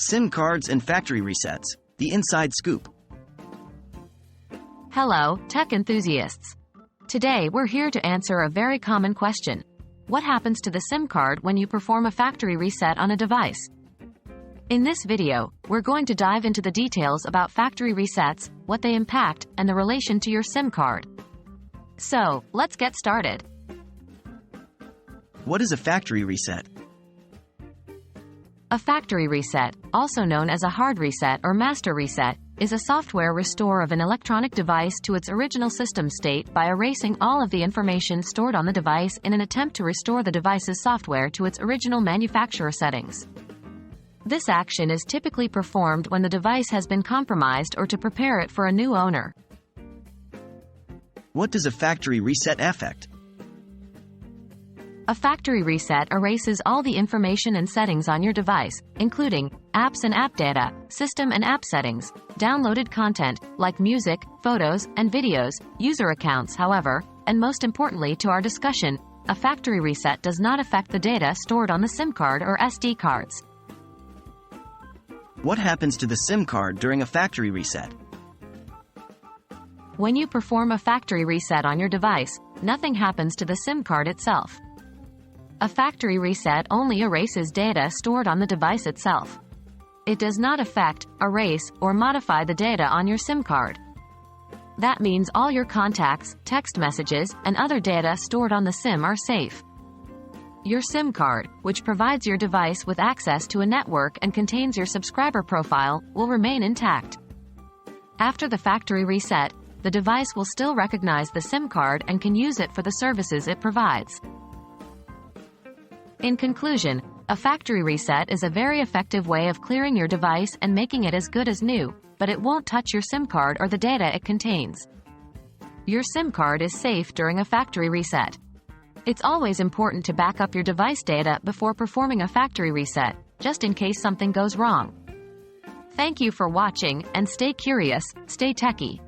SIM cards and factory resets, the inside scoop. Hello, tech enthusiasts. Today we're here to answer a very common question. What happens to the SIM card when you perform a factory reset on a device? In this video, we're going to dive into the details about factory resets, what they impact, and the relation to your SIM card. So, let's get started. What is a factory reset? A factory reset, also known as a hard reset or master reset, is a software restore of an electronic device to its original system state by erasing all of the information stored on the device in an attempt to restore the device's software to its original manufacturer settings. This action is typically performed when the device has been compromised or to prepare it for a new owner. What does a factory reset affect? A factory reset erases all the information and settings on your device, including apps and app data, system and app settings, downloaded content, like music, photos, and videos, user accounts. However, and most importantly to our discussion, a factory reset does not affect the data stored on the SIM card or SD cards. What happens to the SIM card during a factory reset? When you perform a factory reset on your device, nothing happens to the SIM card itself. A factory reset only erases data stored on the device itself. It does not affect, erase, or modify the data on your SIM card. That means all your contacts, text messages, and other data stored on the SIM are safe. Your SIM card, which provides your device with access to a network and contains your subscriber profile, will remain intact. After the factory reset, the device will still recognize the SIM card and can use it for the services it provides. In conclusion, a factory reset is a very effective way of clearing your device and making it as good as new, but it won't touch your SIM card or the data it contains. Your SIM card is safe during a factory reset. It's always important to back up your device data before performing a factory reset, just in case something goes wrong. Thank you for watching, and stay curious, stay techy.